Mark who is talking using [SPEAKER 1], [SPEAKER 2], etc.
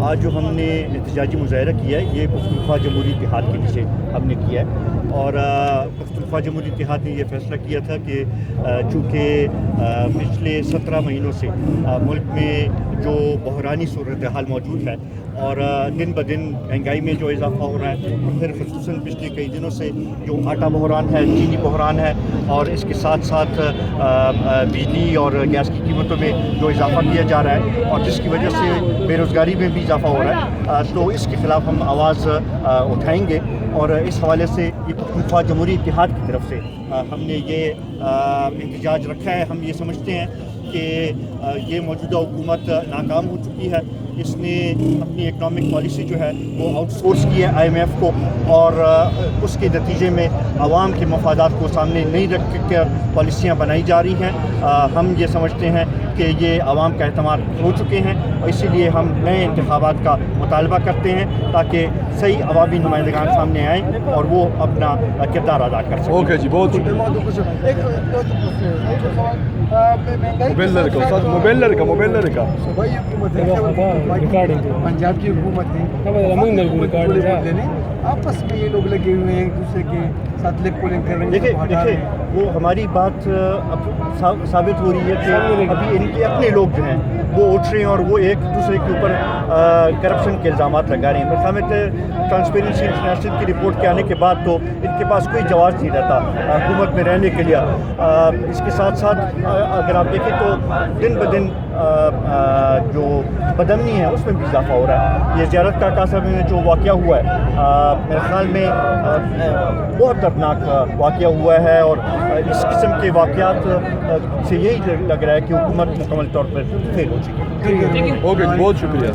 [SPEAKER 1] آج جو ہم نے احتجاجی مظاہرہ کیا ہے یہ پختونخوا جمہوری اتحاد کے پیچھے ہم نے کیا ہے، اور پختونخوا جمہوری اتحاد نے یہ فیصلہ کیا تھا کہ چونکہ پچھلے 17 مہینوں سے ملک میں جو بحرانی صورتحال موجود ہے اور دن بدن مہنگائی میں جو اضافہ ہو رہا ہے، پھر خصوصاً پچھلے کئی دنوں سے جو آٹا بحران ہے، چینی بحران ہے، اور اس کے ساتھ ساتھ بجلی اور گیس کی قیمتوں میں جو اضافہ کیا جا رہا ہے اور جس کی وجہ سے بے روزگاری میں بھی اضافہ ہو رہا ہے، تو اس کے خلاف ہم آواز اٹھائیں گے۔ اور اس حوالے سے یہ پختونخوا جمہوری اتحاد کی طرف سے ہم نے یہ احتجاج رکھا ہے۔ ہم یہ سمجھتے ہیں کہ یہ موجودہ حکومت ناکام ہو چکی ہے، اس نے اپنی اکنامک پالیسی جو ہے وہ آؤٹ سورس کی ہے IMF کو، اور اس کے نتیجے میں عوام کے مفادات کو سامنے نہیں رکھ کر پالیسیاں بنائی جا رہی ہیں۔ ہم یہ سمجھتے ہیں کہ یہ عوام کا اعتماد ہو چکے ہیں، اور اسی لیے ہم نئے انتخابات کا مطالبہ کرتے ہیں تاکہ صحیح عوامی نمائندگان سامنے آئیں اور وہ اپنا کردار ادا کر سکیں۔
[SPEAKER 2] اوکے جی، بہت شکریہ۔ موبائل لڑکا
[SPEAKER 3] پنجاب کی حکومت ہے، آپس میں یہ لوگ لگے ہوئے ہیں ایک دوسرے کے ساتھ لگ پولنگ کر رہے ہیں۔
[SPEAKER 1] دیکھیں وہ ہماری بات اب ثابت ہو رہی ہے کہ ابھی ان کے اپنے لوگ جو ہیں وہ اٹھ رہے ہیں اور وہ ایک دوسرے کے اوپر کرپشن کے الزامات لگا رہے ہیں۔ میرے سامنے ٹرانسپیرنسی انٹرنیشنل کی رپورٹ کے آنے کے بعد تو ان کے پاس کوئی جواز نہیں رہتا حکومت میں رہنے کے لیے۔ اس کے ساتھ ساتھ اگر آپ دیکھیں تو دن بدن جو بدامنی ہے اس میں بھی اضافہ ہو رہا ہے۔ یہ زیارت کا قصبہ میں جو واقعہ ہوا ہے میرے خیال میں بہت دردناک واقعہ ہوا ہے، اور اس قسم کے واقعات سے یہی لگ رہا ہے کہ حکومت مکمل طور پر فیل ہو چکی ہے۔
[SPEAKER 2] اوکے، بہت شکریہ۔